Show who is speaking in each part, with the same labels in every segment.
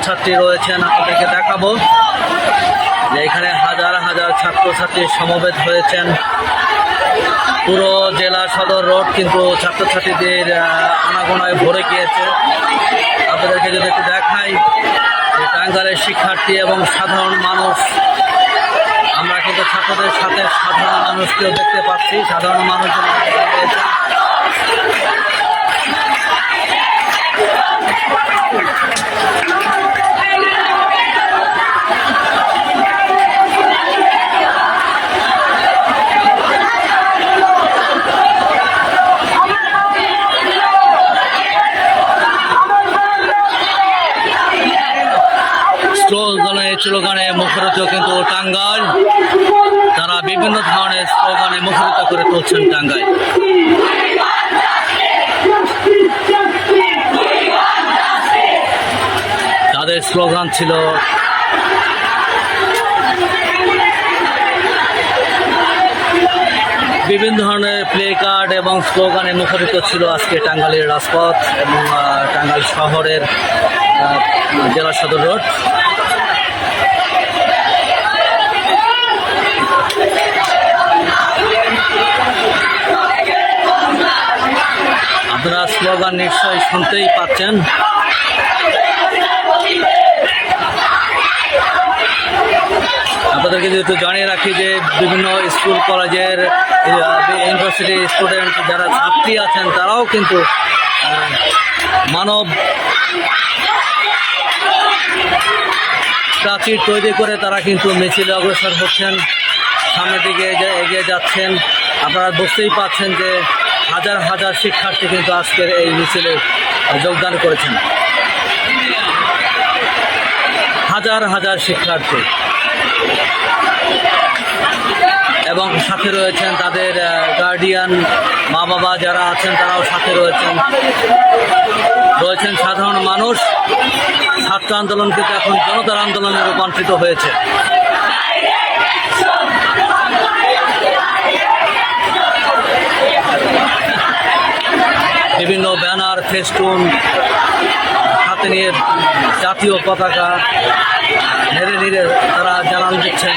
Speaker 1: ছাত্রছাত্রী রয়েছেন, আপনাদেরকে দেখাবো যে এখানে হাজার হাজার ছাত্রছাত্রী সমবেত হয়েছেন। পুরো জেলা সদর রোড কিন্তু ছাত্রছাত্রীদের আনাগোনায় ভরে গিয়েছে। আপনাদেরকে যদি একটু দেখাই যে টাঙ্গাইলের শিক্ষার্থী এবং সাধারণ মানুষ, আমরা কিন্তু ছাত্রদের সাথে সাধারণ মানুষকেও দেখতে পাচ্ছি। সাধারণ মানুষজন রয়েছে। স্লোগানে মুখরিত কিন্তু টাঙ্গাইল, তারা বিভিন্ন ধরনের স্লোগানে মুখরিত করে তুলছেন টাঙ্গাইল। তাদের স্লোগান ছিল বিভিন্ন ধরনের প্লে কার্ড এবং স্লোগানে মুখরিত ছিল আজকে টাঙ্গাইলের রাজপথ এবং টাঙ্গাইল শহরের জেলা সদর রোড। আপনারা স্লোগান নিশ্চয়ই শুনতেই পাচ্ছেন। আপনাদেরকে যেহেতু জানিয়ে রাখি যে বিভিন্ন স্কুল কলেজের ইউনিভার্সিটি স্টুডেন্ট যারা ছাত্রী আছেন তারাও কিন্তু মানব প্রাচীর তৈরি করে তারা কিন্তু মিছিলে অগ্রসর হচ্ছেন, সামনের দিকে এগিয়ে যাচ্ছেন। আপনারা বুঝতেই পাচ্ছেন যে হাজার হাজার শিক্ষার্থী কিন্তু আজকের এই মিছিলে যোগদান করেছেন। হাজার হাজার শিক্ষার্থী এবং সাথে রয়েছেন তাদের গার্ডিয়ান, মা বাবা যারা আছেন তারাও সাথে রয়েছেন সাধারণ মানুষ। ছাত্র আন্দোলন কিন্তু এখন জনতার আন্দোলনে রূপান্তরিত হয়েছে। বিভিন্ন ব্যানার, ফেস্টুন হাতে নিয়ে জাতীয় পতাকা নেড়ে নেড়ে তারা জানান দিচ্ছেন।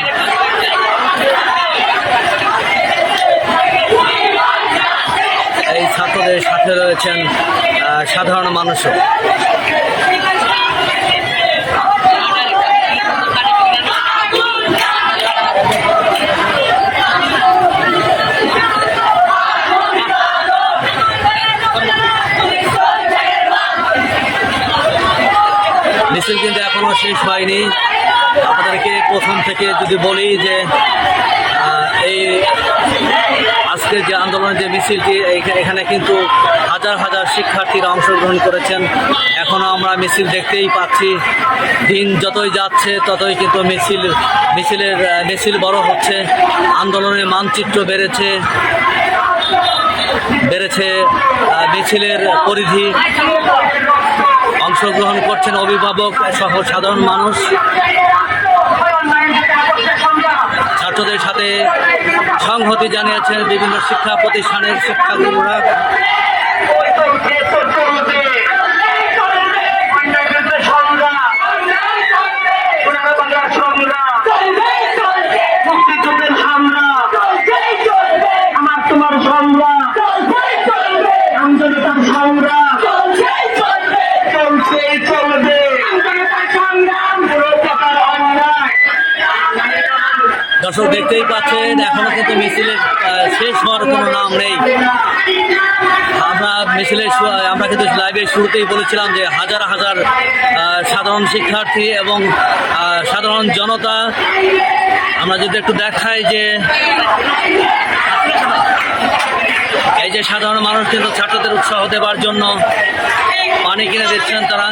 Speaker 1: এই ছাত্রদের সাথে রয়েছেন সাধারণ মানুষও। মিছিল কিন্তু এখনো শেষ হয়নি। আপনাদেরকে প্রথম থেকে যদি বলি যে এই আজকের যে আন্দোলনের যে মিছিলটি, এখানে কিন্তু হাজার হাজার শিক্ষার্থীরা অংশগ্রহণ করেছেন। এখনও আমরা মিছিল দেখতেই পাচ্ছি। দিন যতই যাচ্ছে ততই কিন্তু মিছিল বড় হচ্ছে। আন্দোলনের মানচিত্র বেড়েছে মিছিলের পরিধি। অংশগ্রহণ করছেন অভিভাবক সহ সাধারণ মানুষ। ছাত্রদের সাথে সংহতি জানিয়েছেন বিভিন্ন শিক্ষা প্রতিষ্ঠানের শিক্ষাগুরুরা। দর্শক দেখতেই পাচ্ছেন এখনো কিন্তু মিছিলের শেষ হওয়ার কোনো নাম নেই। আমরা কিন্তু লাইভের শুরুতেই বলেছিলাম যে হাজার হাজার সাধারণ শিক্ষার্থী এবং সাধারণ জনতা। আমরা যদি একটু দেখাই যে এই যে সাধারণ মানুষ কিন্তু ছাত্রদের উৎসাহ দেওয়ার জন্য পানি কিনে দিচ্ছেন তারা।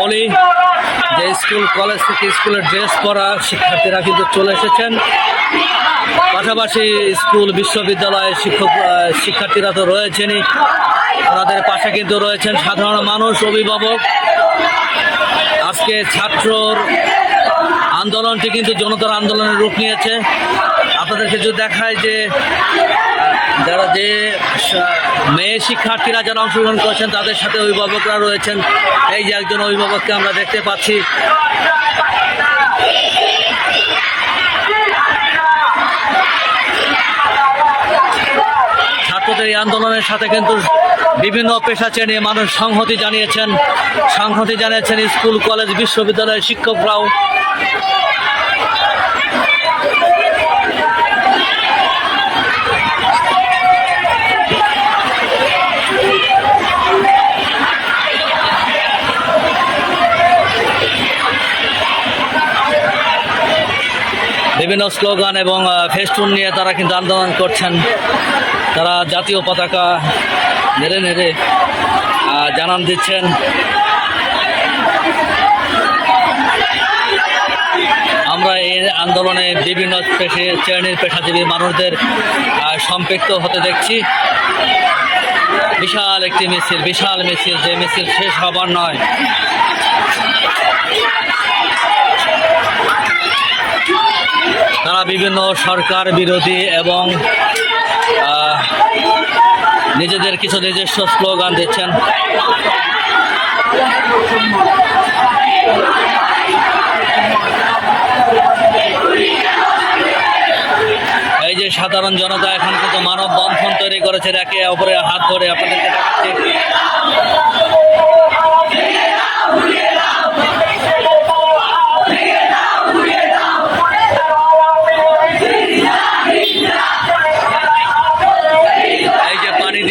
Speaker 1: বলি যে স্কুল কলেজ থেকে স্কুলের ড্রেস পরা শিক্ষার্থীরা কিন্তু চলে এসেছেন। পাশাপাশি স্কুল বিশ্ববিদ্যালয়ের শিক্ষার্থীরা তো রয়েছেনই, ওনাদের পাশে কিন্তু রয়েছেন সাধারণ মানুষ, অভিভাবক। আজকে ছাত্রর আন্দোলনটি কিন্তু জনতার আন্দোলনের রূপ নিয়েছে। আপনাদেরকে যদি দেখায় যে যে মেয়ে শিক্ষার্থীরা যারা অংশগ্রহণ করেছেন তাদের সাথে অভিভাবকরা রয়েছেন। এই যে একজন অভিভাবককে আমরা দেখতে পাচ্ছি। ছাত্রদের এই আন্দোলনের সাথে কিন্তু বিভিন্ন পেশা শ্রেণীর মানুষ সংহতি জানিয়েছেন স্কুল কলেজ বিশ্ববিদ্যালয়ের শিক্ষকরাও। বিভিন্ন স্লোগান এবং ফেস্টুন নিয়ে তারা কিন্তু আন্দোলন করছেন। তারা জাতীয় পতাকা নেড়ে নেড়ে জানান দিচ্ছেন। আমরা এই আন্দোলনে বিভিন্ন শ্রেণীর পেশাজীবী মানুষদের সম্পৃক্ত হতে দেখছি। বিশাল একটি মিছিল, যে মিছিল শেষ হবার নয়। তারা বিভিন্ন সরকার বিরোধী এবং নিজেদের কিছু নিজস্ব স্লোগান দিচ্ছেন। এই যে সাধারণ জনতা এখন কিন্তু মানববন্ধন তৈরি করেছে, একে অপরের হাত ধরে। আপনাদেরকে দেখাচ্ছি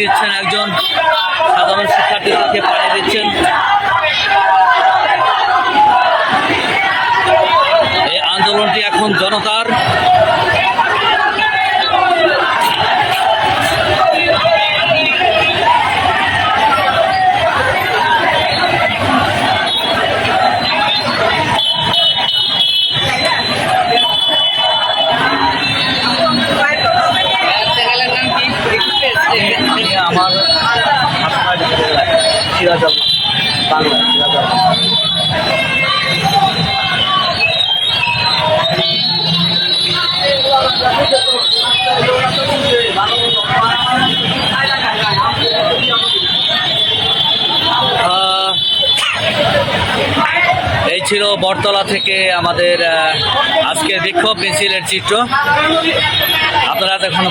Speaker 1: দিচ্ছেন একজন সাধারণ শিক্ষার্থীদেরকে পানি দিচ্ছেন। এই আন্দোলনটি এখন জনতার। আমার সিরাজুল বাংলা এই ছিল বটতলা থেকে আমাদের আজকের বিক্ষোভ মিছিলের চিত্র। আপনারা এখন